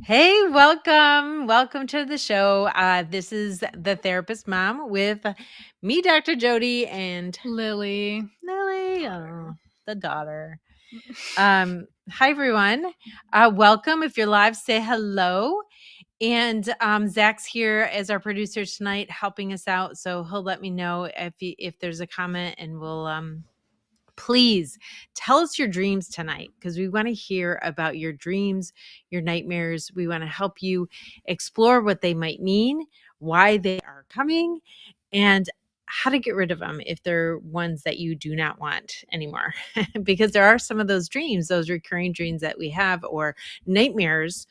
Hey, welcome. Welcome to the show. This is the Therapist Mom with me, Dr. Jodi, and Lily. the daughter. Hi, everyone. Welcome. If you're live, say hello. And Zach's here as our producer tonight, helping us out. So he'll let me know if there's a comment, and we'll please tell us your dreams tonight, because we want to hear about your dreams, your nightmares. We want to help you explore what they might mean, why they are coming, and how to get rid of them if they're ones that you do not want anymore. Because there are some of those dreams, those recurring dreams that we have, or nightmares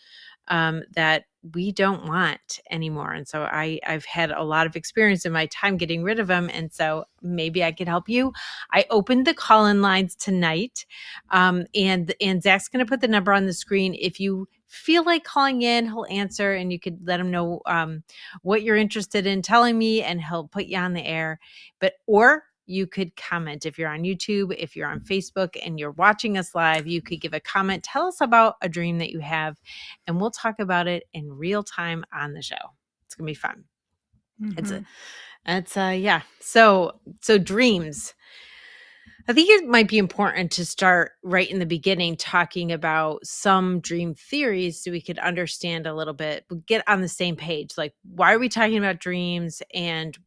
that we don't want anymore. And so I've had a lot of experience in my time getting rid of them. And so maybe I could help you. I opened the call-in lines tonight. And Zach's going to put the number on the screen. If you feel like calling in, he'll answer, and you could let him know what you're interested in telling me, and he'll put you on the air. Or you could comment. If you're on YouTube, if you're on Facebook and you're watching us live, you could give a comment. Tell us about a dream that you have, and we'll talk about it in real time on the show. It's gonna be fun. Yeah. So dreams. I think it might be important to start right in the beginning, talking about some dream theories so we could understand a little bit, get on the same page. Like, why are we talking about dreams, and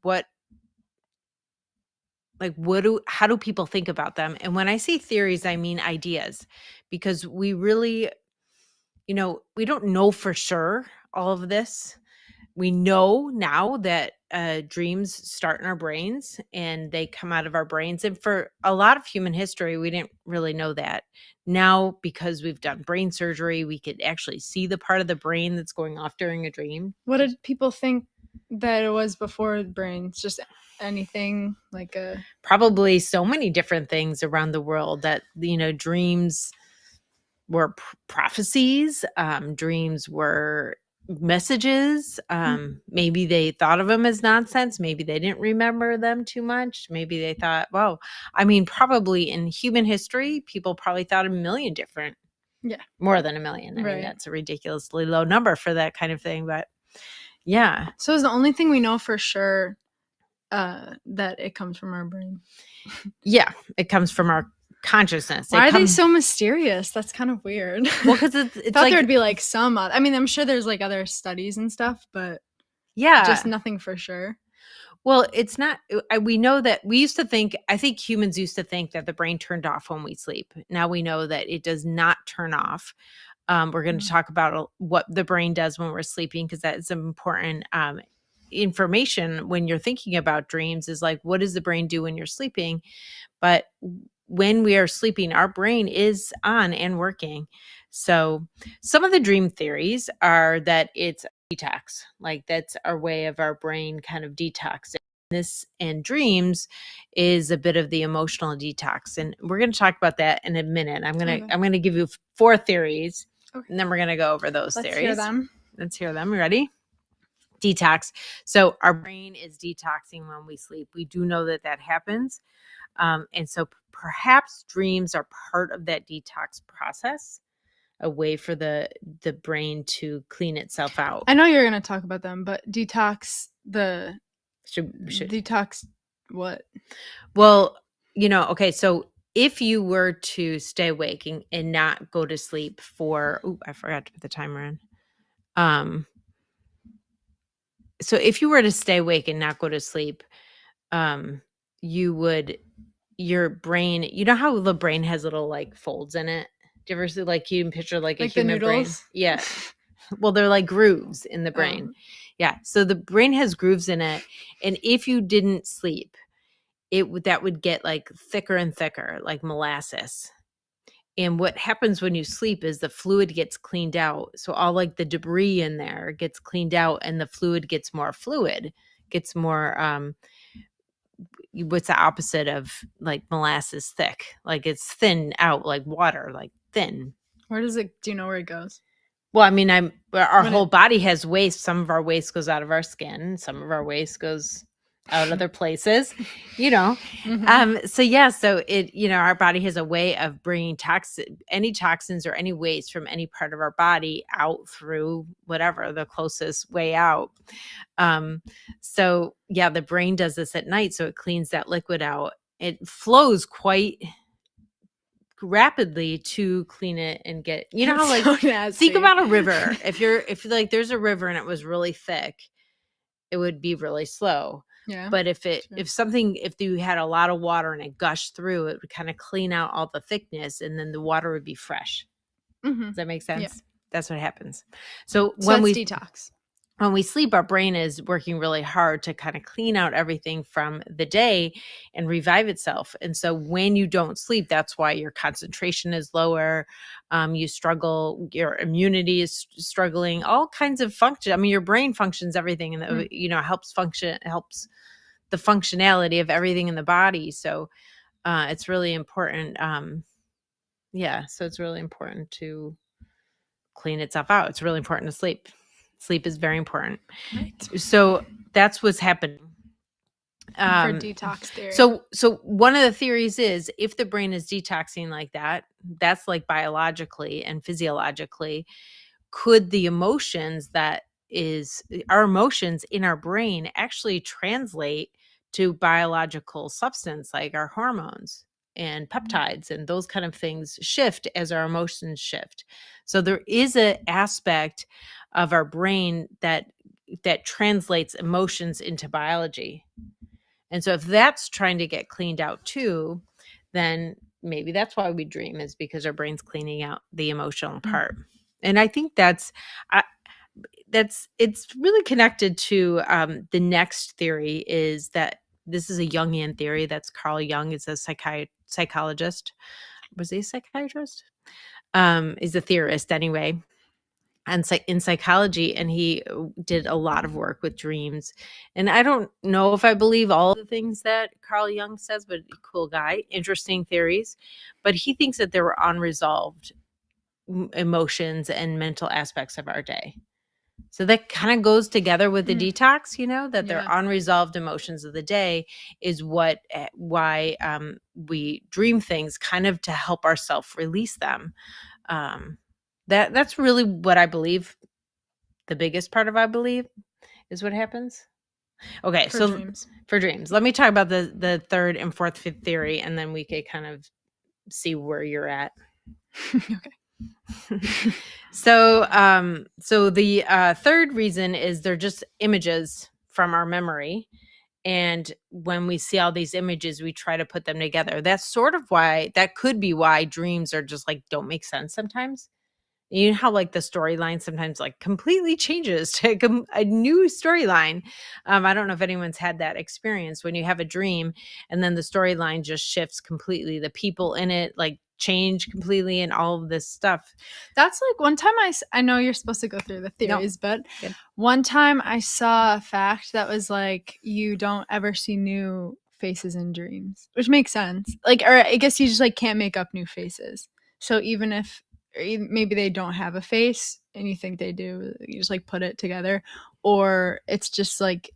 how do people think about them? And when I say theories, I mean ideas, because we really, we don't know for sure all of this. We know now that dreams start in our brains and they come out of our brains. And for a lot of human history, we didn't really know that. Now, because we've done brain surgery, we could actually see the part of the brain that's going off during a dream. What did people think that it was before brains? Just anything like a... Probably so many different things around the world that, dreams were prophecies. Dreams were messages. Maybe they thought of them as nonsense. Maybe they didn't remember them too much. Maybe they thought, well, probably in human history, people probably thought a million different. Yeah. More than a million. I mean, that's a ridiculously low number for that kind of thing. But yeah. So is the only thing we know for sure that it comes from our brain? Yeah. It comes from our consciousness. Why are they so mysterious? That's kind of weird. Well, because it's thought like, there would be like some I'm sure there's like other studies and stuff, but yeah, just nothing for sure. Well, it's not. We know that we used to think, I think humans used to think that the brain turned off when we sleep. Now we know that it does not turn off. We're going to talk about what the brain does when we're sleeping, because that is important information when you're thinking about dreams, is like, what does the brain do when you're sleeping? But when we are sleeping, our brain is on and working. So some of the dream theories are that it's detox, like that's our way of our brain kind of detoxing. This and dreams is a bit of the emotional detox, and we're going to talk about that in a minute. I'm going to give you 4 theories, and then we're going to go over those theories. Let's hear them. You ready? Detox. So our brain is detoxing when we sleep. We do know that happens. And so perhaps dreams are part of that detox process, a way for the brain to clean itself out. I know you're going to talk about them, but detox, should detox what? Well, okay, so if you were to stay awake and not go to sleep for, I forgot to put the timer in. So if you were to stay awake and not go to sleep, your brain, you know how the brain has little like folds in it? Do you ever see, like, you can picture like a human brain? Yeah. Well, they're like grooves in the brain. Yeah. So the brain has grooves in it. And if you didn't sleep, that would get like thicker and thicker, like molasses. And what happens when you sleep is the fluid gets cleaned out. So all like the debris in there gets cleaned out, and the fluid gets more what's the opposite of like molasses? Thick. Like it's thin out, like water, like thin. Where does it, do you know where it goes? Well, our whole body has waste. Some of our waste goes out of our skin. Some of our waste goes out other places, you know. Mhm. So it, our body has a way of bringing any toxins or any waste from any part of our body out through whatever the closest way out. So yeah, the brain does this at night, so it cleans that liquid out. It flows quite rapidly to clean it and get, how That's like so think nasty. about a river. If like there's a river and it was really thick, it would be really slow. Yeah. But if Sure. you had a lot of water and it gushed through, it would kind of clean out all the thickness, and then the water would be fresh. Mhm. Does that make Yeah. sense? That's what happens. So So that's detox. when we sleep, our brain is working really hard to kind of clean out everything from the day and revive itself. And so when you don't sleep, that's why your concentration is lower. You struggle, your immunity is struggling, all kinds of function. I mean, your brain functions everything, and helps the functionality of everything in the body. So it's really important. So it's really important to clean itself out. It's really important to sleep. Sleep is very important. Right. So that's what's happening. For detox theory. So one of the theories is, if the brain is detoxing like that, that's like biologically and physiologically, could the emotions that is our emotions in our brain actually translate to biological substance like our hormones and peptides and those kind of things shift as our emotions shift. So there is an aspect of our brain that translates emotions into biology. And so if that's trying to get cleaned out too, then maybe that's why we dream, is because our brain's cleaning out the emotional part. And I think it's really connected to the next theory, is that this is a Jungian theory. That's Carl Jung is a psychologist. Was he a psychiatrist? Is a theorist anyway, and in psychology, and he did a lot of work with dreams. And I don't know if I believe all the things that Carl Jung says, but cool guy, interesting theories. But he thinks that there were unresolved emotions and mental aspects of our day. So that kind of goes together with the detox, that they're unresolved emotions of the day is why we dream things, kind of to help ourselves release them. That's really what I believe. The biggest part of I believe is what happens. Okay, for dreams, let me talk about the third and fourth, fifth theory, and then we could kind of see where you're at. Okay. So the third reason is they're just images from our memory. And when we see all these images, we try to put them together. That could be why dreams are just like, don't make sense sometimes. You know how like the storyline sometimes like completely changes to a new storyline. I don't know if anyone's had that experience when you have a dream and then the storyline just shifts completely. The people in it like change completely and all of this stuff. That's like one time I know you're supposed to go through the theories, but good. One time I saw a fact that was like, you don't ever see new faces in dreams, which makes sense. Like, or I guess you just like can't make up new faces. So even if maybe they don't have a face and you think they do, you just like put it together, or it's just like,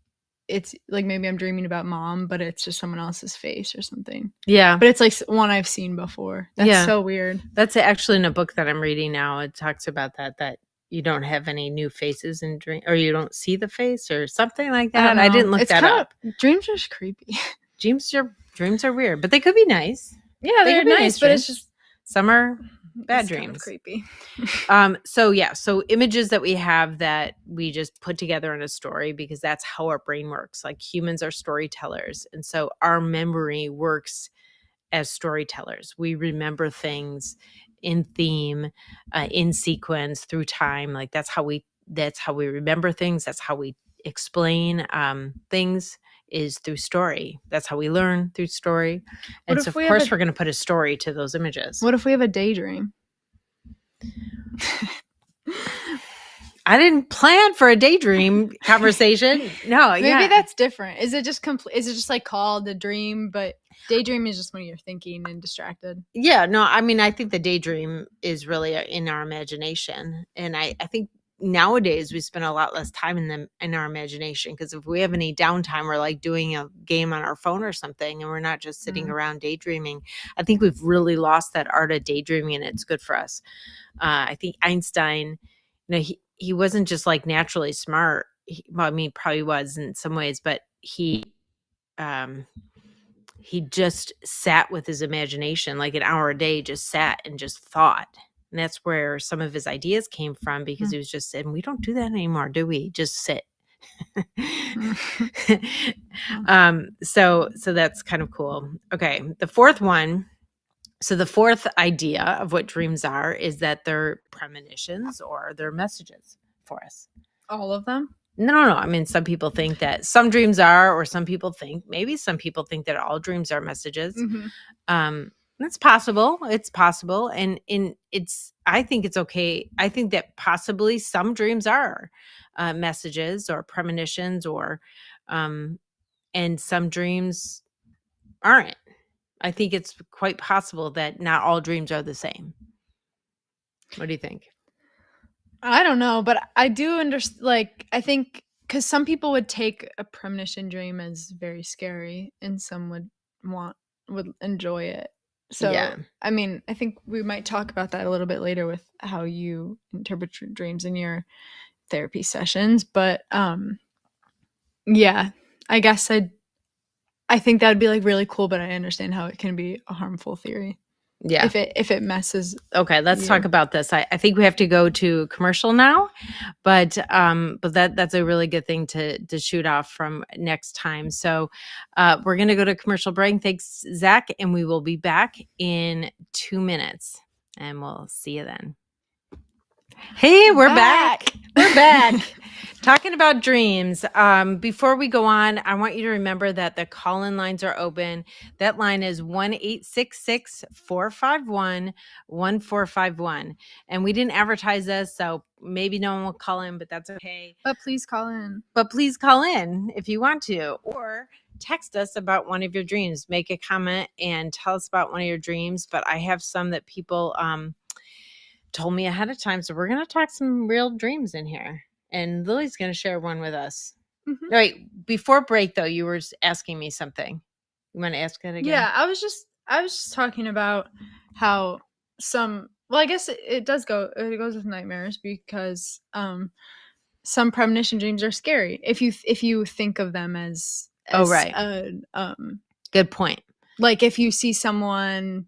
it's like maybe I'm dreaming about mom, but it's just someone else's face or something. Yeah. But it's like one I've seen before. That's so weird. That's actually in a book that I'm reading now. It talks about that you don't have any new faces in dream, or you don't see the face or something like that. I didn't look that up. Dreams are just creepy. Dreams are weird, but they could be nice. Yeah, they're nice, but it's just some are bad dreams. Kind of creepy. So images that we have that we just put together in a story, because that's how our brain works. Like humans are storytellers, and so our memory works as storytellers. We remember things in theme, in sequence, through time. Like that's how we remember things. That's how we explain things, is through story. That's how we learn, through story. And so of course we're going to put a story to those images. What if we have a daydream? I didn't plan for a daydream conversation. No, maybe that's different. Is it just like called a dream, but daydream is just when you're thinking and distracted? Yeah, no, I mean, I think the daydream is really in our imagination. And I think, nowadays we spend a lot less time in our imagination, because if we have any downtime, we're like doing a game on our phone or something, and we're not just sitting around daydreaming. I think we've really lost that art of daydreaming, and it's good for us. I think Einstein, he wasn't just like naturally smart. Well, I mean, probably was in some ways, but he just sat with his imagination like an hour a day, just sat and just thought. And that's where some of his ideas came from, because he was just saying, we don't do that anymore, do we? Just sit. So that's kind of cool. Okay. The fourth one. So the fourth idea of what dreams are is that they're premonitions, or they're messages for us. All of them? No. I mean, some people think that some dreams are, or some people think that all dreams are messages. That's possible. It's possible. And I think it's okay. I think that possibly some dreams are messages or premonitions, or, and some dreams aren't. I think it's quite possible that not all dreams are the same. What do you think? I don't know, but I do understand. Like, I think because some people would take a premonition dream as very scary, and some would enjoy it. So, yeah. I mean, I think we might talk about that a little bit later with how you interpret dreams in your therapy sessions. But yeah, I guess I think that would be like really cool, but I understand how it can be a harmful theory. Yeah. If it messes. Okay, let's talk about this. I think we have to go to commercial now, but that's a really good thing to shoot off from next time. So we're going to go to commercial break. Thanks, Zach, and we will be back in 2 minutes, and we'll see you then. Hey, we're back. We're back. Talking about dreams. Before we go on, I want you to remember that the call-in lines are open. That line is 1-866-451-1451. And we didn't advertise this, so maybe no one will call in, but that's okay. But please call in. But please call in if you want to, or text us about one of your dreams. Make a comment and tell us about one of your dreams. But I have some that people told me ahead of time, so we're going to talk some real dreams in here. And Lily's going to share one with us. All right. Before break, though, you were asking me something. You want to ask it again? Yeah, I was just talking about how some. Well, I guess it goes with nightmares, because some premonition dreams are scary if you think of them as right. Good point. Like if you see someone.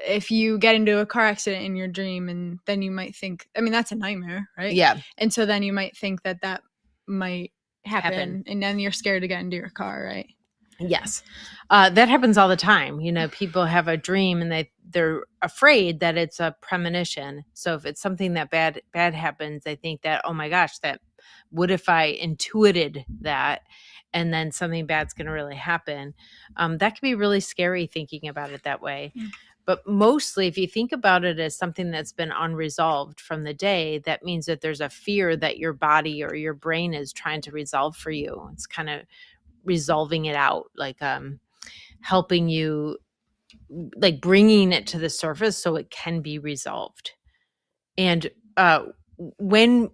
If you get into a car accident in your dream, and then you might think, I mean, that's a nightmare, right? Yeah. And so then you might think that might happen, and then you're scared to get into your car, right? Yes. That happens all the time. People have a dream and they're afraid that it's a premonition. So if it's something that bad happens, they think that, oh my gosh, what if I intuited that, and then something bad's going to really happen? That can be really scary thinking about it that way. But mostly, if you think about it as something that's been unresolved from the day, that means that there's a fear that your body or your brain is trying to resolve for you. It's kind of resolving it out, like helping you, like bringing it to the surface so it can be resolved. And when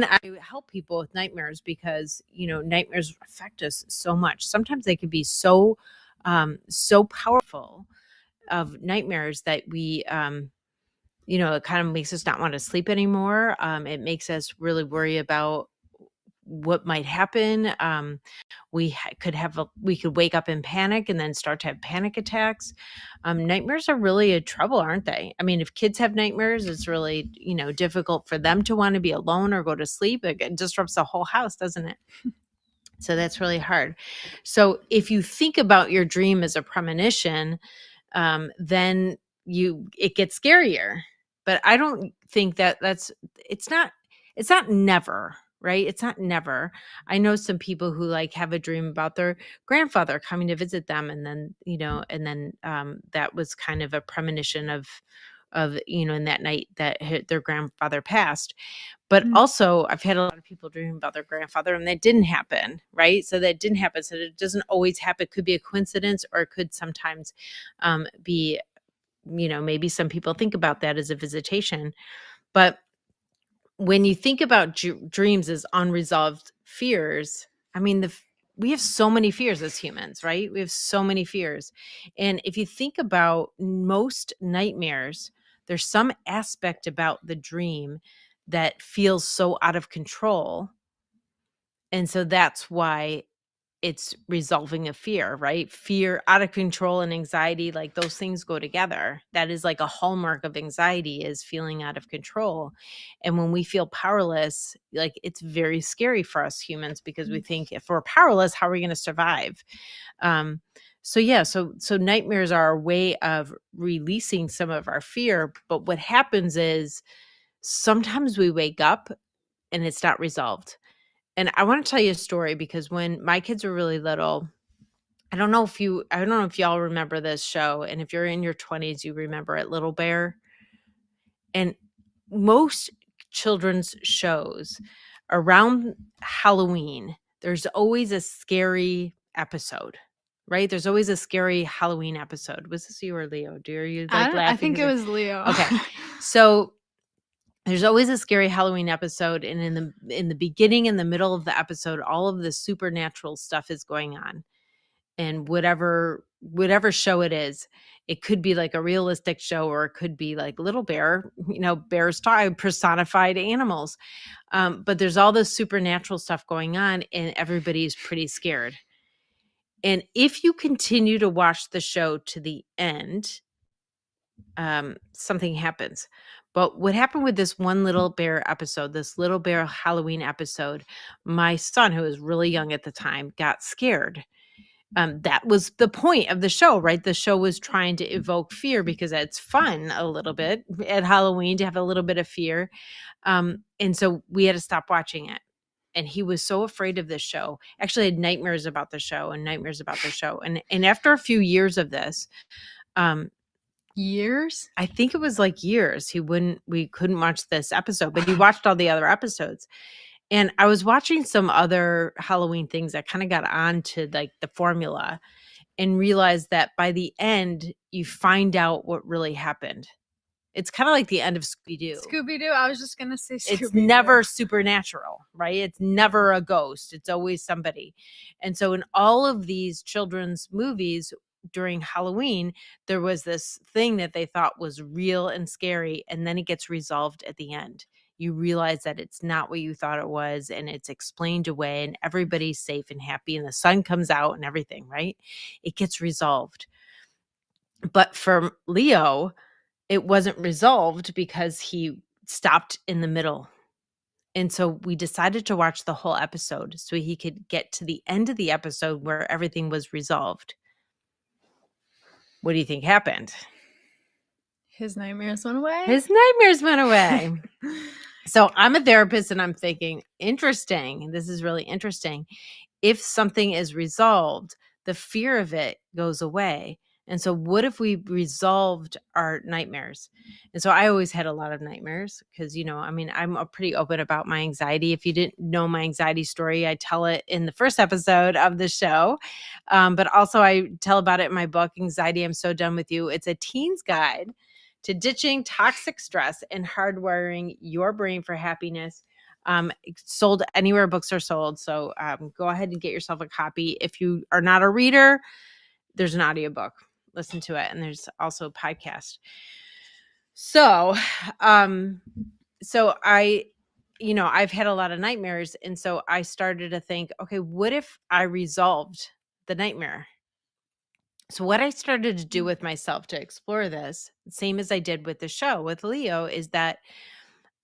I help people with nightmares, because nightmares affect us so much. Sometimes they can be so powerful, of nightmares, that we it kind of makes us not want to sleep anymore. It makes us really worry about what might happen. We could wake up in panic and then start to have panic attacks. Nightmares are really a trouble, aren't they? I mean, if kids have nightmares, it's really difficult for them to want to be alone or go to sleep. It disrupts the whole house, doesn't it? So that's really hard. So if you think about your dream as a premonition, then it gets scarier. But I don't think it's not never, right? It's not never. I know some people who have a dream about their grandfather coming to visit them, and then that was kind of a premonition of in that night that their grandfather passed. But also, I've had a lot of people dream about their grandfather, and that didn't happen, right? So that didn't happen. So it doesn't always happen. It could be a coincidence, or it could sometimes be, maybe some people think about that as a visitation. But when you think about dreams as unresolved fears, I mean, we have so many fears as humans, right? We have so many fears. And if you think about most nightmares, there's some aspect about the dream that feels so out of control. And so that's why it's resolving a fear, right? Fear, out of control, and anxiety, like those things go together. That is like a hallmark of anxiety, is feeling out of control. And when we feel powerless, like it's very scary for us humans, because we think, if we're powerless, how are we going to survive? So yeah, so nightmares are a way of releasing some of our fear. But what happens is sometimes we wake up and it's not resolved. And I want to tell you a story, because when my kids were really little, I don't know if y'all remember this show, and if you're in your 20s, you remember it, Little Bear. And most children's shows around Halloween, there's always a scary episode, right? There's always a scary Halloween episode. Was this you or Leo? Do you like laughing? I think it was Leo. Okay. So there's always a scary Halloween episode, and in the beginning and the middle of the episode, all of the supernatural stuff is going on. And whatever show it is, it could be like a realistic show, or it could be like Little Bear, bears talk, personified animals. But there's all this supernatural stuff going on, and everybody's pretty scared. And if you continue to watch the show to the end, something happens. But what happened with this one Little Bear episode, this Little Bear Halloween episode, my son, who was really young at the time, got scared. That was the point of the show, right? The show was trying to evoke fear, because it's fun a little bit at Halloween to have a little bit of fear. And so we had to stop watching it. And he was so afraid of this show, actually had nightmares about the show and nightmares about the show. And after a few years of this, years? I think it was like years, we couldn't watch this episode, but he watched all the other episodes. And I was watching some other Halloween things that kind of got on to like the formula, and realized that by the end, you find out what really happened. It's kind of like the end of Scooby-Doo. Scooby-Doo? I was just going to say Scooby-Doo. It's never supernatural, right? It's never a ghost. It's always somebody. And so in all of these children's movies during Halloween, there was this thing that they thought was real and scary, and then it gets resolved at the end. You realize that it's not what you thought it was, and it's explained away, and everybody's safe and happy, and the sun comes out and everything, right? It gets resolved. But for Leo, it wasn't resolved because he stopped in the middle. And so we decided to watch the whole episode so he could get to the end of the episode where everything was resolved. What do you think happened? His nightmares went away? His nightmares went away. So I'm a therapist, and I'm thinking, interesting. This is really interesting. If something is resolved, the fear of it goes away. And so what if we resolved our nightmares? And so I always had a lot of nightmares, because, I'm pretty open about my anxiety. If you didn't know my anxiety story, I tell it in the first episode of the show. But also I tell about it in my book, Anxiety, I'm So Done With You. It's a teen's guide to ditching toxic stress and hardwiring your brain for happiness. Sold anywhere books are sold. So go ahead and get yourself a copy. If you are not a reader, there's an audiobook. Listen to it. And there's also a podcast. So, I've had a lot of nightmares. And so I started to think, okay, what if I resolved the nightmare? So what I started to do with myself to explore this, same as I did with the show with Leo, is that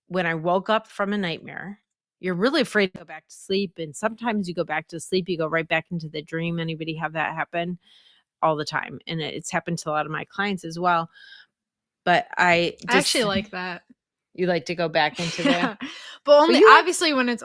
when I woke up from a nightmare, you're really afraid to go back to sleep. And sometimes you go back to sleep, you go right back into the dream. Anybody have that happen? All the time. And it's happened to a lot of my clients as well. But I actually like that. You like to go back into the but obviously when it's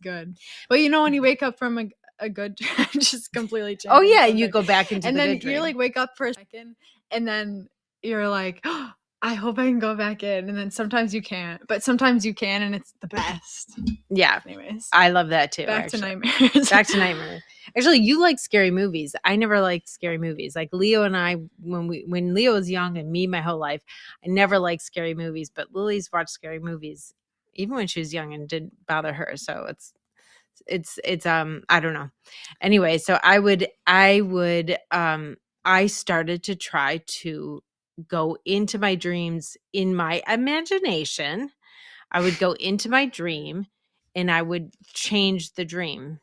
good. But when you wake up from a good dream, just completely change. Oh yeah, you go back into and the then good dream. You like wake up for a second, and then you're like, oh, I hope I can go back in. And then sometimes you can't, but sometimes you can, and it's the best. Yeah. Anyways, I love that too. Back to nightmares. Back to nightmares. Actually, you like scary movies. I never liked scary movies. Like Leo and I, when Leo was young, and me my whole life, I never liked scary movies. But Lily's watched scary movies even when she was young, and didn't bother her. So it's I don't know. Anyway, so I started to try to go into my dreams in my imagination. I would go into my dream and I would change the dream.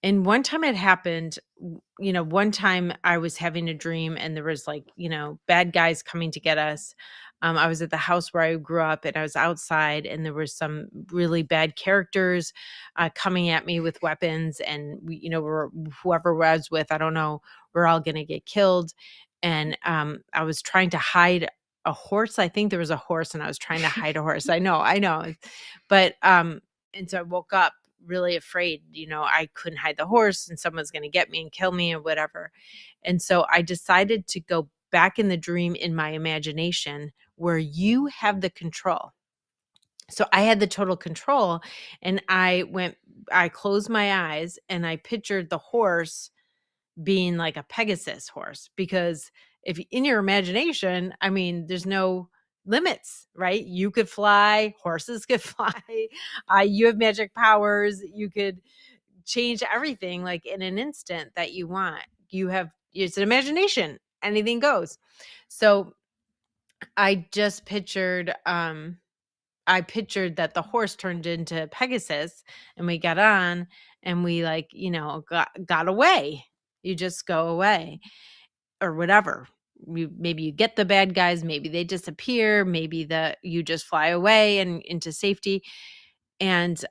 And one time it happened, one time I was having a dream and there was like, bad guys coming to get us. I was at the house where I grew up and I was outside and there were some really bad characters coming at me with weapons. And whoever I was with, I don't know, we're all going to get killed. And I was trying to hide a horse. I think there was a horse and I was trying to hide a horse. I know. But, and so I woke up really afraid, I couldn't hide the horse and someone's going to get me and kill me or whatever. And so I decided to go back in the dream in my imagination where you have the control. So I had the total control and I closed my eyes and I pictured the horse being like a Pegasus horse, because if in your imagination, I mean, there's no limits, right? You could fly, horses could fly. You have magic powers. You could change everything like in an instant that you want. It's an imagination. Anything goes. So I just pictured that the horse turned into Pegasus and we got on and we got away. You just go away or whatever. Maybe you get the bad guys, maybe they disappear, maybe you just fly away and into safety. And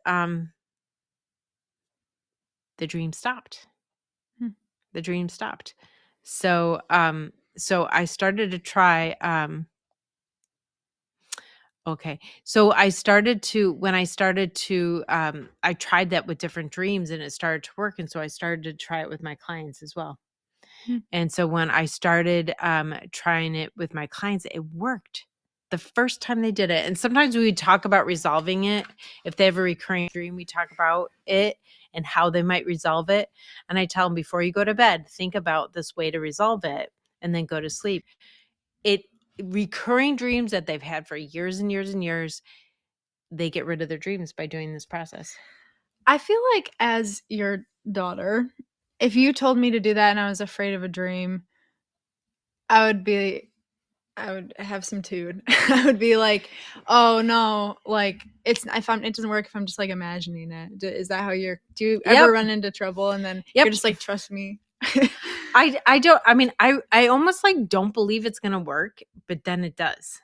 the dream stopped. The dream stopped. So I started to try okay. So I tried that with different dreams and it started to work. And so I started to try it with my clients as well. And so when I started trying it with my clients, it worked the first time they did it. And sometimes we talk about resolving it. If they have a recurring dream, we talk about it and how they might resolve it. And I tell them, before you go to bed, think about this way to resolve it and then go to sleep. Recurring dreams that they've had for years and years and years, they get rid of their dreams by doing this process. I feel like as your daughter, if you told me to do that and I was afraid of a dream, I would have some tude. I would be like, oh no, like it doesn't work if I'm just like imagining it. Is that how do you ever run into trouble and then you're just like, trust me? I almost like don't believe it's going to work, but then it does.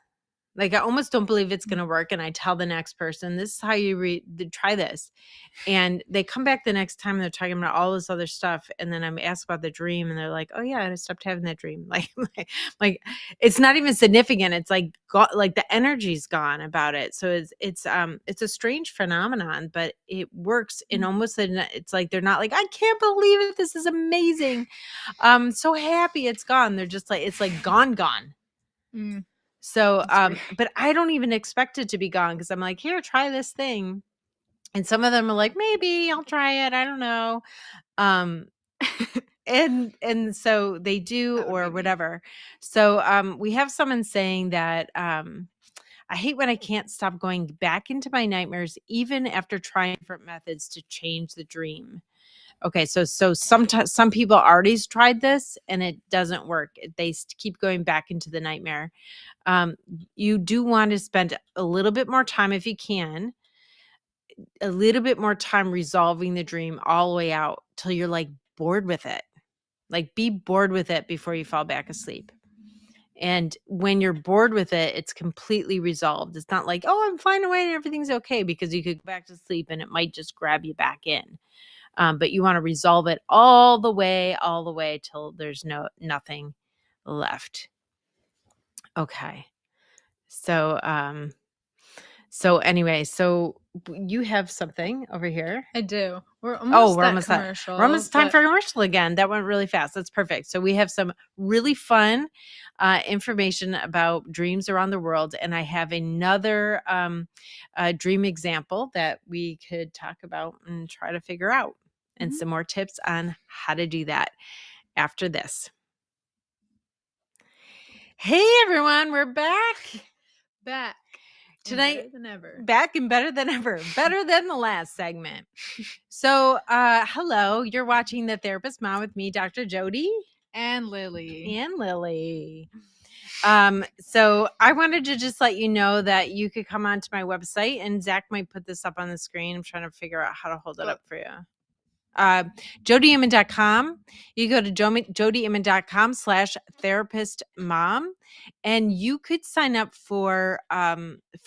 Like, I almost don't believe it's going to work. And I tell the next person, this is how you try this. And they come back the next time and they're talking about all this other stuff. And then I'm asked about the dream and they're like, oh yeah, I stopped having that dream. Like it's not even significant. It's like, like the energy's gone about it. So it's a strange phenomenon, but it works in almost, it's like, they're not like, I can't believe it. This is amazing. I'm so happy it's gone. They're just like, it's like gone. So, but I don't even expect it to be gone because I'm like, here, try this thing. And some of them are like, maybe I'll try it. I don't know. And so they do, or whatever. So we have someone saying that I hate when I can't stop going back into my nightmares, even after trying different methods to change the dream. Okay, so sometimes some people already tried this and it doesn't work. They keep going back into the nightmare. You do want to spend a little bit more time, if you can, a little bit more time resolving the dream all the way out till you're like bored with it. Like, be bored with it before you fall back asleep. And when you're bored with it, it's completely resolved. It's not like, oh, I'm flying away and everything's okay, because you could go back to sleep and it might just grab you back in. But you want to resolve it all the way till there's nothing left. Okay. So anyway, so you have something over here. I do. We're almost commercial. We're almost time for commercial again. That went really fast. That's perfect. So we have some really fun information about dreams around the world. And I have another dream example that we could talk about and try to figure out. And some more tips on how to do that after this. Hey, everyone. We're back. Tonight, better than ever. Back and better than ever. Better than the last segment. So, hello. You're watching The Therapist Mom with me, Dr. Jodi. And Lily. So I wanted to just let you know that you could come onto my website, and Zach might put this up on the screen. I'm trying to figure out how to hold it up for you. JodiImman.com. You go to JodiImman.com/therapistmom, and you could sign up for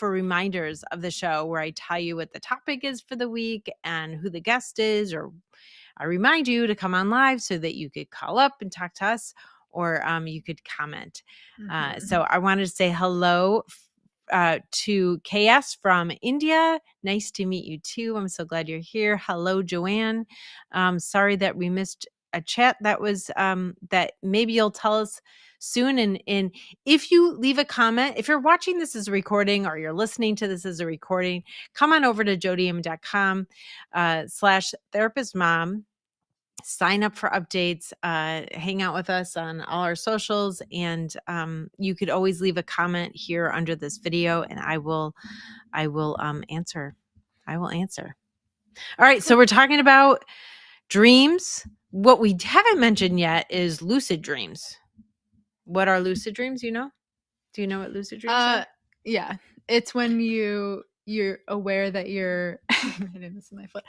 reminders of the show where I tell you what the topic is for the week and who the guest is, or I remind you to come on live so that you could call up and talk to us, or you could comment. So I wanted to say hello to KS from India. Nice to meet you too. I'm so glad you're here. Hello, Joanne. Sorry that we missed a chat. That was that maybe you'll tell us soon. And if you leave a comment, if you're watching this as a recording or you're listening to this as a recording, come on over to JodiImman.com/therapistmom. Sign up for updates, hang out with us on all our socials, and you could always leave a comment here under this video, and I will answer. I will answer. All right, so we're talking about dreams. What we haven't mentioned yet is lucid dreams. What are lucid dreams? You know? Do you know what lucid dreams are? Yeah, it's when you're aware that you're hitting this in my foot.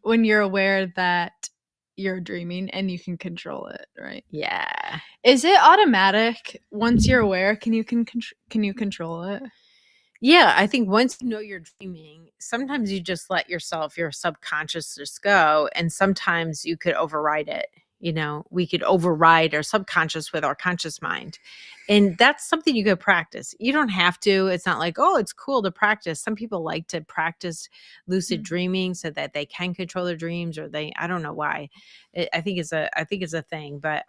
When you're aware that you're dreaming and you can control it, right? Yeah. Is it automatic once you're aware? Can you control it? Yeah, I think once you know you're dreaming, sometimes you just let your subconscious just go, and sometimes you could override it. You know, we could override our subconscious with our conscious mind. And that's something you could practice. You don't have to. It's not like, oh, it's cool to practice. Some people like to practice lucid dreaming so that they can control their dreams, or I don't know why. I think it's a thing. But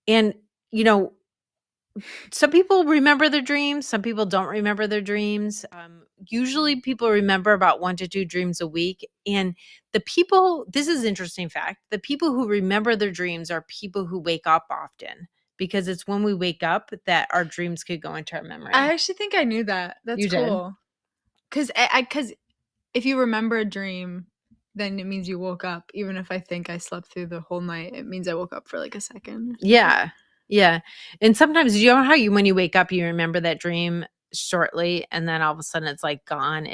and you know, some people remember their dreams. Some people don't remember their dreams. Usually people remember about 1 to 2 dreams a week. And this is an interesting fact, the people who remember their dreams are people who wake up often, because it's when we wake up that our dreams could go into our memory. I actually think I knew that. That's cool. Because if you remember a dream, then it means you woke up. Even if I think I slept through the whole night, it means I woke up for like a second. Yeah. Yeah. And sometimes, you know how when you wake up, you remember that dream shortly, and then all of a sudden it's like gone.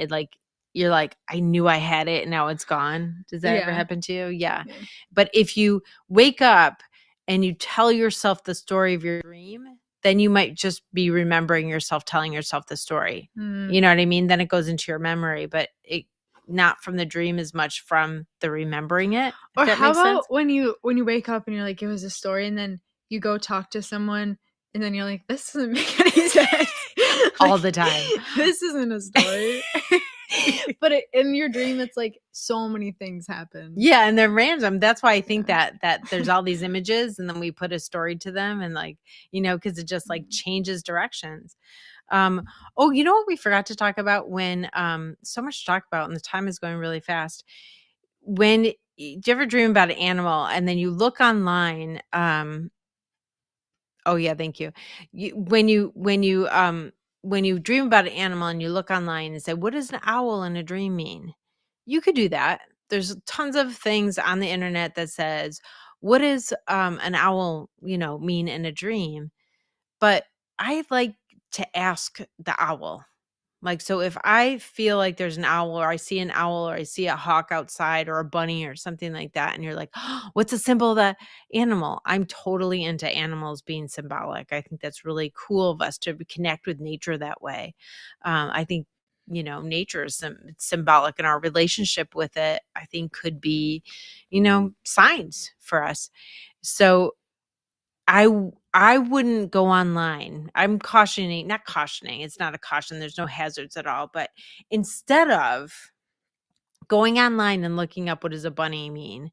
You're like, I knew I had it and now it's gone. Does that ever happen to you? Yeah. But if you wake up and you tell yourself the story of your dream, then you might just be remembering yourself telling yourself the story. You know what I mean? Then it goes into your memory, but not from the dream as much from the remembering it. Or how about when you wake up and you're like, it was a story, and then you go talk to someone, and then you're like, this doesn't make any sense. All the time. This isn't a story. But in your dream, it's like so many things happen. Yeah, and they're random. That's why I think that there's all these images, and then we put a story to them, and because it just like changes directions. Oh, you know what we forgot to talk about when so much to talk about, and the time is going really fast. Do you ever dream about an animal and then you look online? Oh yeah, thank you. When you dream about an animal and you look online and say, what does an owl in a dream mean? You could do that. There's tons of things on the internet that says, what does an owl, mean in a dream? But I like to ask the owl. So if I feel like there's an owl, or I see an owl, or I see a hawk outside, or a bunny or something like that, and you're like, oh, what's a symbol of that animal? I'm totally into animals being symbolic. I think that's really cool of us to connect with nature that way. I think, nature is symbolic, and our relationship with it, I think, could be, signs for us. So I wouldn't go online. I'm not cautioning. It's not a caution. There's no hazards at all. But instead of going online and looking up what does a bunny mean,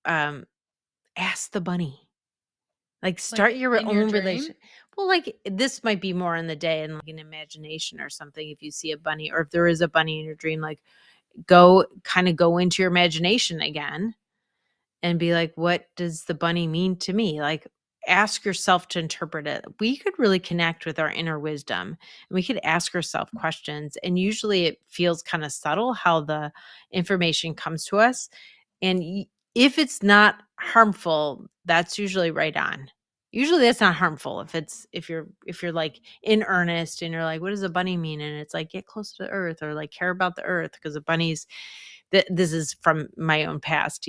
ask the bunny. Start your own relationship. Well, this might be more in the day and an imagination or something. If you see a bunny, or if there is a bunny in your dream, go into your imagination again and be like, what does the bunny mean to me? ask yourself to interpret it, we could really connect with our inner wisdom, and we could ask ourselves questions. And usually it feels kind of subtle how the information comes to us. And if it's not harmful, that's usually right on. Usually that's not harmful if you're like in earnest and you're like, what does a bunny mean? And it's like, get close to the earth, or like care about the earth, because the bunnies, this is from my own past,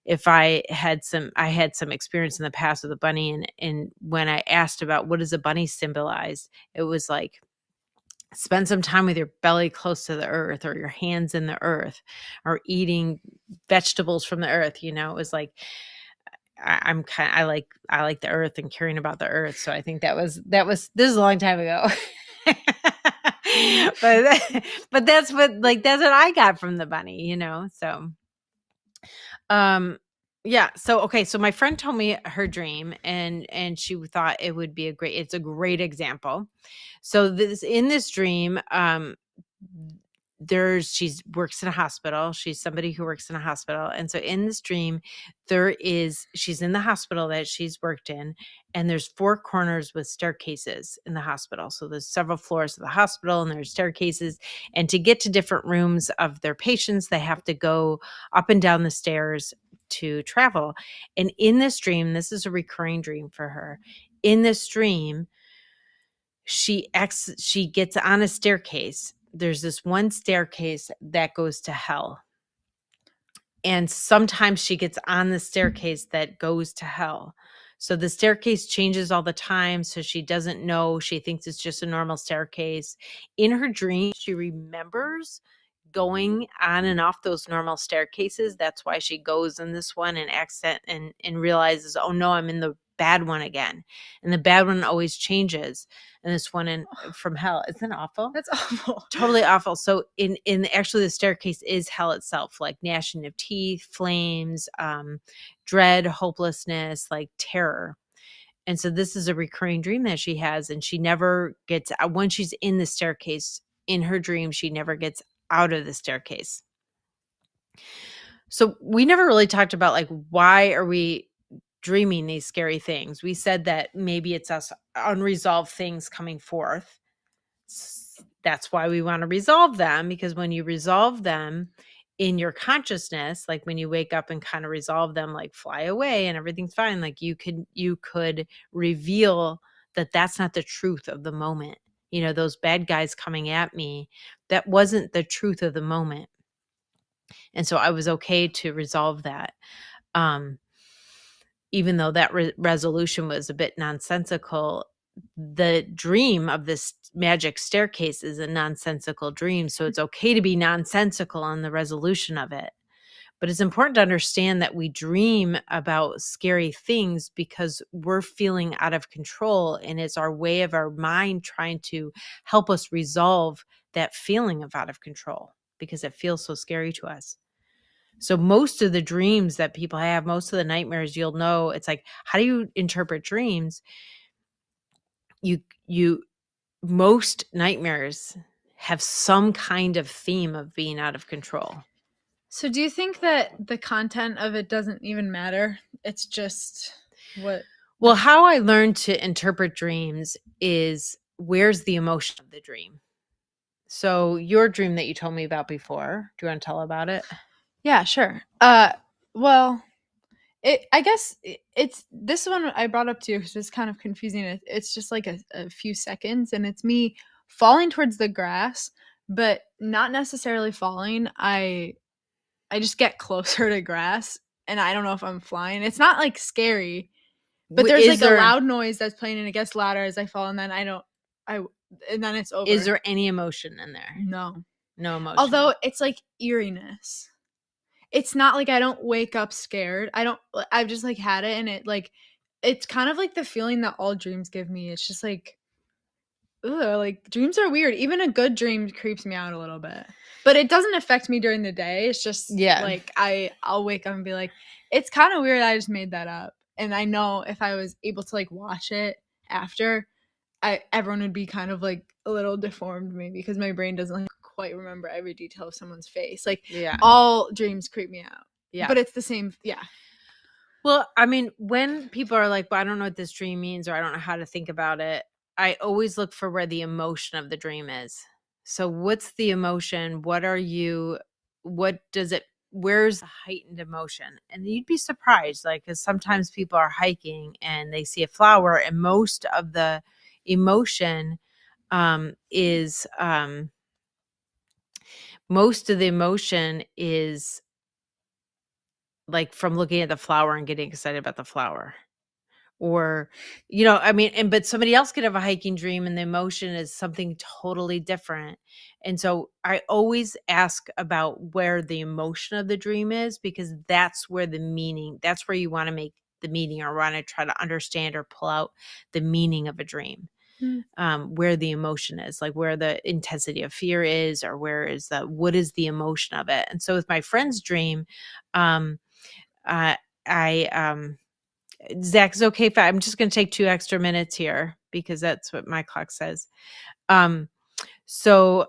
if I had some experience in the past with a bunny, and when I asked about what does a bunny symbolize, it was like, spend some time with your belly close to the earth, or your hands in the earth, or eating vegetables from the earth. It was like, I like the earth and caring about the earth. So I think that was this is a long time ago. but that's what I got from the bunny, so yeah. So okay, so my friend told me her dream, and she thought it would be it's a great example. So in this dream, she works in a hospital. She's somebody who works in a hospital. And so in this dream, she's in the hospital that she's worked in, and there's 4 corners with staircases in the hospital. So there's several floors of the hospital, and there's staircases. And to get to different rooms of their patients, they have to go up and down the stairs to travel. And in this dream, this is a recurring dream for her. In this dream, she gets on a staircase. There's this one staircase that goes to hell. And sometimes she gets on the staircase that goes to hell. So the staircase changes all the time. So she doesn't know. She thinks it's just a normal staircase. In her dream, she remembers going on and off those normal staircases. That's why she goes in this one and realizes, oh no, I'm in the bad one again. And the bad one always changes. And this one from hell. Isn't that awful? That's awful. Totally awful. So in actually the staircase is hell itself, like gnashing of teeth, flames, dread, hopelessness, like terror. And so this is a recurring dream that she has, and she never gets out. When she's in the staircase in her dream, she never gets out of the staircase. So we never really talked about, like, why are we dreaming these scary things? We said that maybe it's us unresolved things coming forth. That's why we want to resolve them, because when you resolve them in your consciousness, like when you wake up and kind of resolve them, like fly away and everything's fine, like you could reveal that that's not the truth of the moment. Those bad guys coming at me, that wasn't the truth of the moment. And so I was okay to resolve that. Even though that resolution was a bit nonsensical, the dream of this magic staircase is a nonsensical dream. So it's okay to be nonsensical on the resolution of it. But it's important to understand that we dream about scary things because we're feeling out of control. And it's our way of our mind trying to help us resolve that feeling of out of control, because it feels so scary to us. So most of the dreams that people have, most of the nightmares, you'll know, it's like, how do you interpret dreams? Most nightmares have some kind of theme of being out of control. So do you think that the content of it doesn't even matter? It's just what? Well, how I learned to interpret dreams is, where's the emotion of the dream? So your dream that you told me about before, do you want to tell about it? Yeah, sure. Well, I guess it's this one I brought up to you because it's kind of confusing. It's just like a few seconds, and it's me falling towards the grass, but not necessarily falling. I just get closer to grass, and I don't know if I'm flying. It's not like scary, but there's a loud noise that's playing, and it gets louder as I fall, and then and then it's over. Is there any emotion in there? No emotion. Although it's like eeriness. It's not like I don't wake up scared. I've just like had it, and it's kind of like the feeling that all dreams give me. It's just like, ugh, like dreams are weird. Even a good dream creeps me out a little bit, but it doesn't affect me during the day. It's just like I'll wake up and be like, it's kind of weird. I just made that up. And I know if I was able to like watch it after, everyone would be kind of like a little deformed maybe, because my brain doesn't like quite remember every detail of someone's face. Like all dreams creep me out. Yeah. But it's the same. Yeah. Well, I mean, when people are like, well, I don't know what this dream means, or I don't know how to think about it, I always look for where the emotion of the dream is. So, what's the emotion? What does it, where's the heightened emotion? And you'd be surprised, like, because sometimes people are hiking and they see a flower, and most of the emotion is, like from looking at the flower and getting excited about the flower. Or, I mean, but somebody else could have a hiking dream and the emotion is something totally different. And so I always ask about where the emotion of the dream is, because that's where that's where you want to make the meaning, or want to try to understand or pull out the meaning of a dream. Where the emotion is, like where the intensity of fear is, or what is the emotion of it. And so with my friend's dream, um, I Zach, is okay if I'm just going to take 2 extra minutes here, because that's what my clock says. Um, so,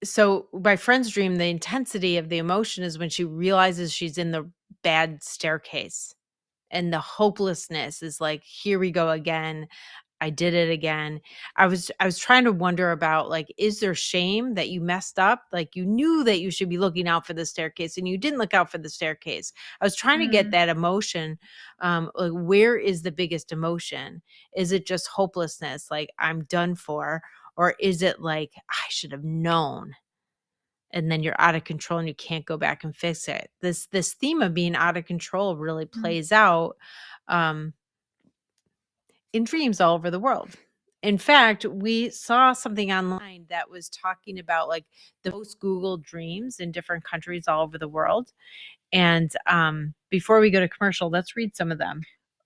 so my friend's dream, the intensity of the emotion is when she realizes she's in the bad staircase, and the hopelessness is like, here we go again. I did it again. I was trying to wonder about, like, is there shame that you messed up? Like, you knew that you should be looking out for the staircase and you didn't look out for the staircase. I was trying to get that emotion. Like, where is the biggest emotion? Is it just hopelessness, like I'm done for? Or is it like, I should have known? And then you're out of control and you can't go back and fix it. This theme of being out of control really plays out um in dreams all over the world. In fact, we saw something online that was talking about, like, the most Googled dreams in different countries all over the world. And before we go to commercial, let's read some of them.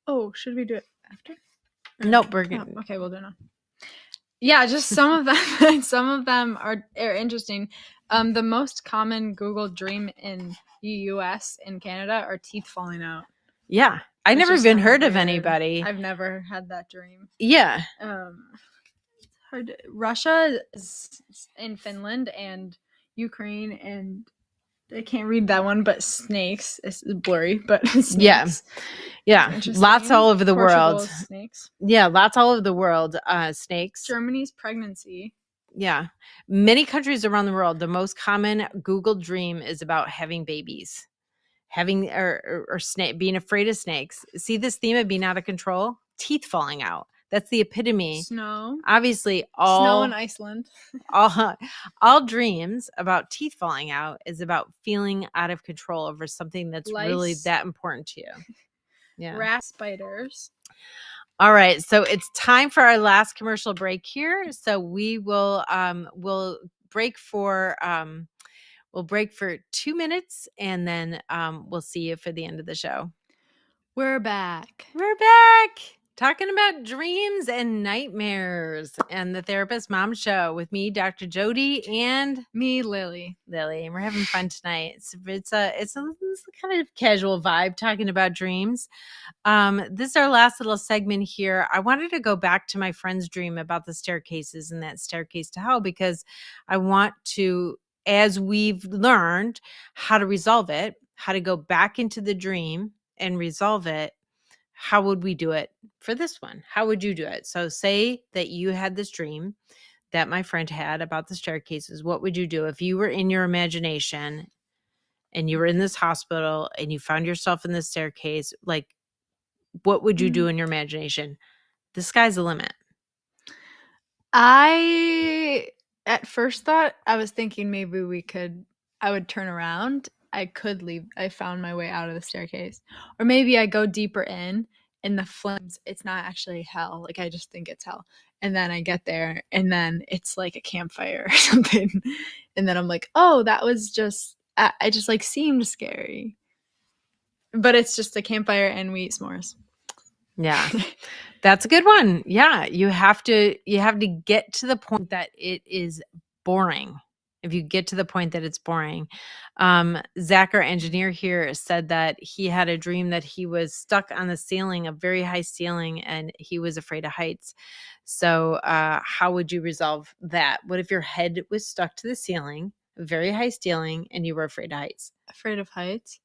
Oh, should we do it after? Nope, we're good. Okay, we'll do it now. Yeah, just some of them. Some of them are interesting. The most common Google dream in the U.S. and Canada are teeth falling out. Yeah, I never even heard of anybody. I've never had that dream. Yeah. Russia is in Finland and Ukraine, and I can't read that one, but snakes. It's blurry, but snakes. Yeah. Lots all over the world. Snakes. Yeah, lots all over the world. Snakes. Germany's pregnancy. Yeah. Many countries around the world, the most common Google dream is about having babies. Having or snake, being afraid of snakes. See this theme of being out of control? Teeth falling out. That's the epitome. Snow. Obviously, snow in Iceland. all dreams about teeth falling out is about feeling out of control over something that's really that important to you. Yeah. Rat spiders. All right, so it's time for our last commercial break here. So we will we'll break for 2 minutes, and then we'll see you for the end of the show. We're back. We're back talking about dreams and nightmares, and the Therapist Mom Show with me, Dr. Jodi, and me, Lily. And we're having fun tonight. It's a kind of casual vibe talking about dreams. This is our last little segment here. I wanted to go back to my friend's dream about the staircases and that staircase to hell, because I want to, as we've learned how to resolve it, how to go back into the dream and resolve it, how would we do it for this one? How would you do it? So say that you had this dream that my friend had about the staircases. What would you do if you were in your imagination and you were in this hospital and you found yourself in this staircase? Like, what would you do in your imagination? The sky's the limit. I, at first thought, I was thinking maybe I would turn around. I could leave. I found my way out of the staircase. Or maybe I go deeper in the flames. It's not actually hell. Like, I just think it's hell. And then I get there and then it's like a campfire or something. And then I'm like, oh, that was just, I just like seemed scary. But it's just a campfire and we eat s'mores. Yeah. That's a good one. Yeah. You have to get to the point that it is boring. If you get to the point that it's boring. Zach, our engineer here, said that he had a dream that he was stuck on the ceiling, a very high ceiling, and he was afraid of heights. So how would you resolve that? What if your head was stuck to the ceiling, a very high ceiling, and you were afraid of heights? Afraid of heights?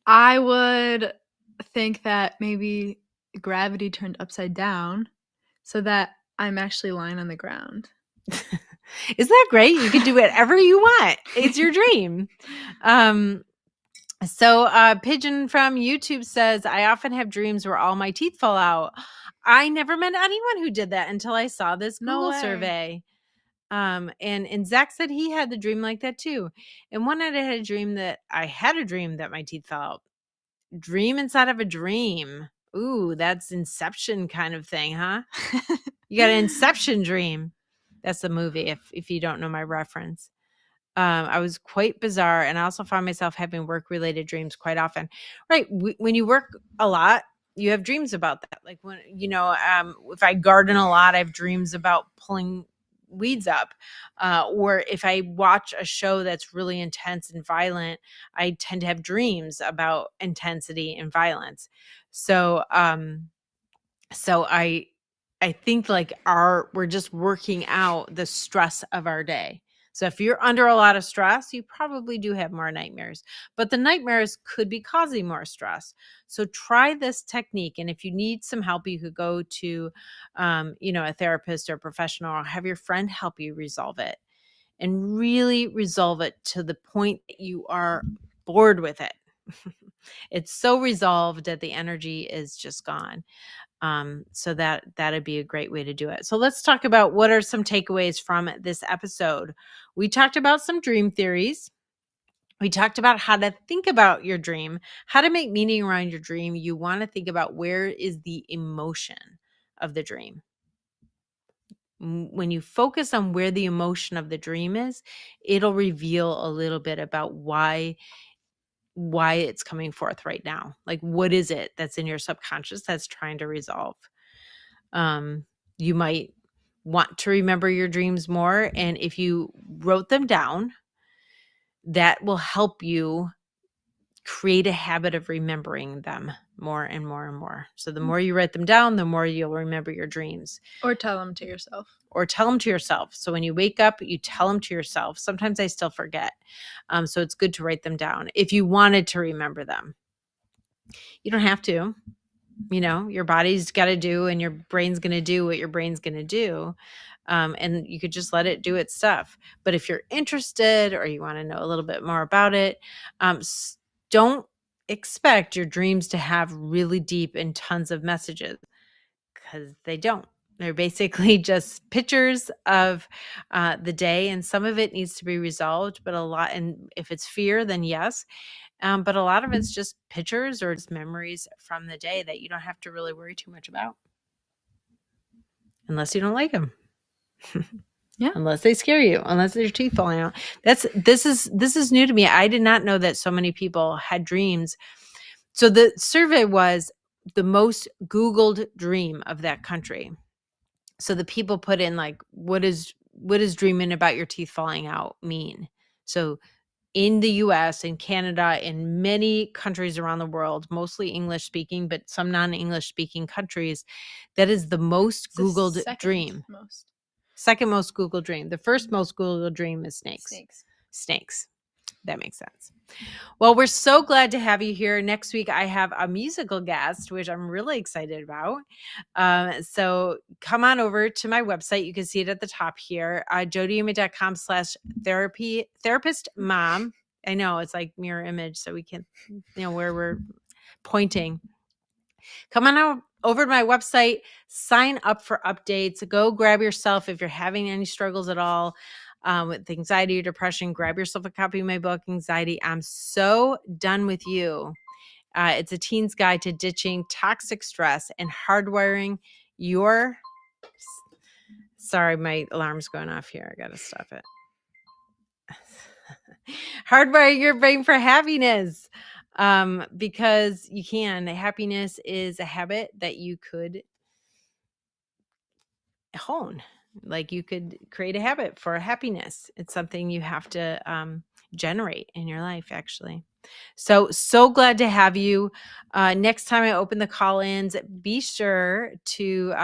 I would think that maybe gravity turned upside down so that I'm actually lying on the ground. Isn't that great? You can do whatever you want. It's your dream. So Pigeon from YouTube says, I often have dreams where all my teeth fall out. I never met anyone who did that until I saw this Google survey. And Zach said he had the dream like that too. And one night I had a dream that my teeth fell out. Dream inside of a dream. Ooh, that's Inception kind of thing, huh? You got an Inception dream. That's the movie, if you don't know my reference. I was quite bizarre, and I also found myself having work-related dreams quite often. Right, when you work a lot, you have dreams about that. Like when if I garden a lot, I have dreams about pulling weeds up. Or if I watch a show that's really intense and violent, I tend to have dreams about intensity and violence. So I think like we're just working out the stress of our day. So if you're under a lot of stress, you probably do have more nightmares, but the nightmares could be causing more stress. So try this technique. And if you need some help, you could go to, a therapist or a professional, or have your friend help you resolve it, and really resolve it to the point that you are bored with it. It's so resolved that the energy is just gone. So that'd be a great way to do it. So let's talk about what are some takeaways from this episode. We talked about some dream theories. We talked about how to think about your dream, how to make meaning around your dream. You want to think about where is the emotion of the dream. When you focus on where the emotion of the dream is, it'll reveal a little bit about why it's coming forth right now. Like, what is it that's in your subconscious that's trying to resolve? You might want to remember your dreams more. And if you wrote them down, that will help you create a habit of remembering them more and more and more. So the more you write them down, the more you'll remember your dreams. Or tell them to yourself. So when you wake up, you tell them to yourself. Sometimes I still forget. So it's good to write them down if you wanted to remember them. You don't have to. Your body's got to do, and your brain's going to do what your brain's going to do. And you could just let it do its stuff. But if you're interested or you want to know a little bit more about it, don't expect your dreams to have really deep and tons of messages, because they don't. They're basically just pictures of the day, and some of it needs to be resolved, but a lot, and if it's fear, then yes. But a lot of it's just pictures or just memories from the day that you don't have to really worry too much about. Unless you don't like them. Yeah. Unless they scare you, unless their teeth falling out. This is new to me. I did not know that so many people had dreams. So the survey was the most Googled dream of that country. So the people put in like, what does dreaming about your teeth falling out mean? So in the US and Canada and many countries around the world, mostly English speaking, but some non-English speaking countries, that is the most Googled dream. Second most Googled dream. The first most Googled dream is snakes. That makes sense. Well, we're so glad to have you here. Next week, I have a musical guest, which I'm really excited about. So come on over to my website. You can see it at the top here, jodiandlily.com/therapist mom. I know it's like mirror image, so we can, where we're pointing. Come on over to my website, sign up for updates, go grab yourself, if you're having any struggles at all with anxiety or depression, grab yourself a copy of my book, Anxiety. I'm so done with you. It's a teen's guide to ditching toxic stress and hardwiring your... Sorry, my alarm's going off here. I got to stop it. Hardwiring your brain for happiness. Because you can. Happiness is a habit that you could hone. Like, you could create a habit for happiness. It's something you have to generate in your life, actually. So glad to have you. Next time I open the call-ins, be sure to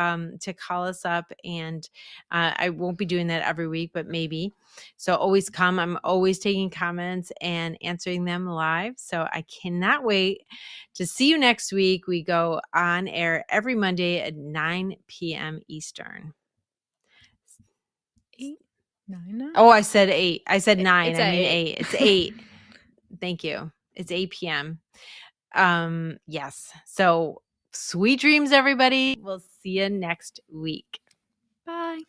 call us up, and I won't be doing that every week, but maybe. So always come. I'm always taking comments and answering them live. So I cannot wait to see you next week. We go on air every Monday at 9 p.m. Eastern. 8, 9. Oh, I said 8. I said 9. It's I mean 8. 8. It's 8. Thank you. It's 8 p.m. Yes. So sweet dreams, everybody. We'll see you next week. Bye.